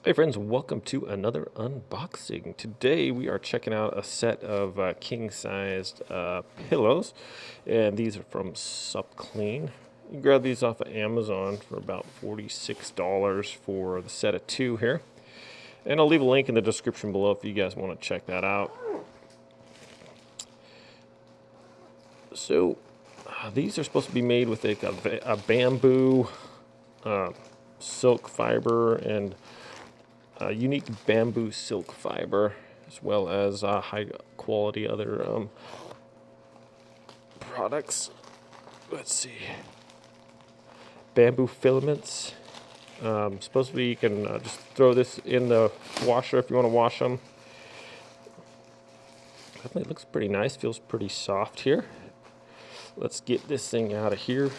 Hey friends, welcome to another unboxing. Today we are checking out a set of king-sized pillows, and these are from Ssup Clean. You can grab these off of Amazon for about $46 for the set of two here. And I'll leave a link in the description below if you guys want to check that out. So these are supposed to be made with like a bamboo, silk fiber, and unique bamboo silk fiber, as well as high quality other products. Let's see. Bamboo filaments. Supposedly you can just throw this in the washer if you want to wash them. Definitely looks pretty nice, feels pretty soft here. Let's get this thing out of here.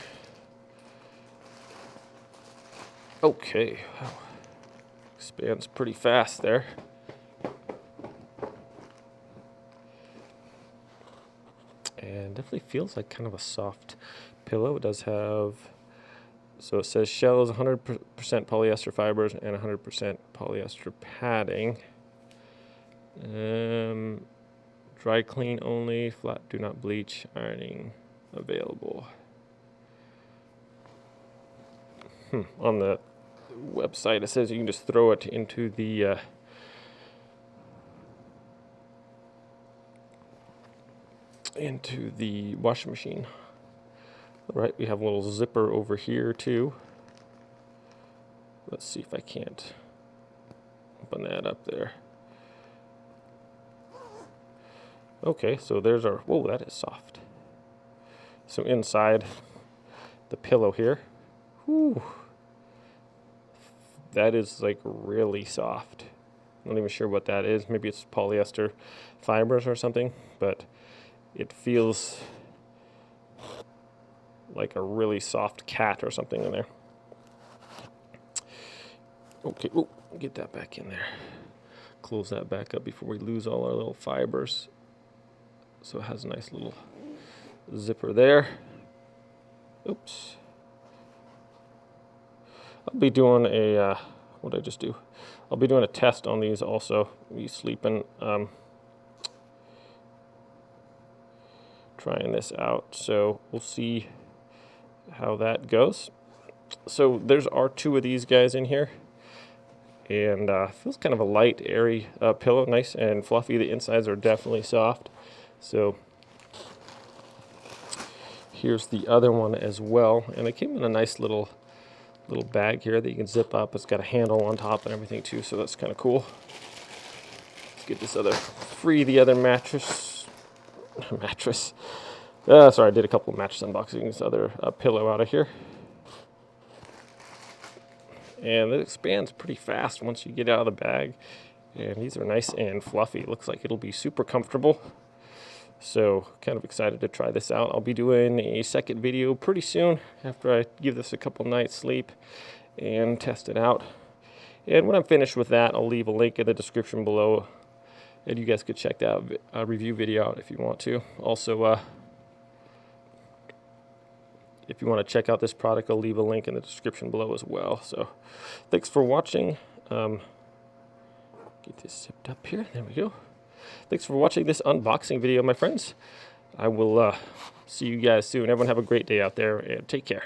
Okay. Wow. Expands pretty fast there. And definitely feels like kind of a soft pillow. It does have, so it says shell is 100% polyester fibers and 100% polyester padding. Dry clean only, flat do not bleach, ironing available. On the website it says you can just throw it into the washing machine. All right, we have a little zipper over here too. Let's see if I can't open that up there. Okay, so there's our, whoa, that is soft. So inside the pillow here, whew, that is like really soft. I'm not even sure what that is. Maybe it's polyester fibers or something, but it feels like a really soft cat or something in there. Okay, oh, get that back in there. Close that back up before we lose all our little fibers. So it has a nice little zipper there. Oops. I'll be doing a, what did I just do? I'll be doing a test on these also. Me sleeping, trying this out. So we'll see how that goes. So there's our two of these guys in here. And feels kind of a light, airy pillow, nice and fluffy. The insides are definitely soft. So here's the other one as well. And it came in a nice little bag here that you can zip up. It's got a handle on top and everything too, so that's kind of cool. Let's get this other, free the other mattress. Sorry, I did a couple of mattress unboxings. This other pillow out of here. And it expands pretty fast once you get out of the bag. And these are nice and fluffy. Looks like it'll be super comfortable. So kind of excited to try this out. I'll be doing a second video pretty soon after I give this a couple nights sleep and test it out. And when I'm finished with that, I'll leave a link in the description below, and you guys could check that review video out if you want to. Also, if you want to check out this product, I'll leave a link in the description below as well. So thanks for watching. Get this zipped up here. There we go. Thanks for watching this unboxing video, my friends. I will see you guys soon. Everyone have a great day out there, and take care.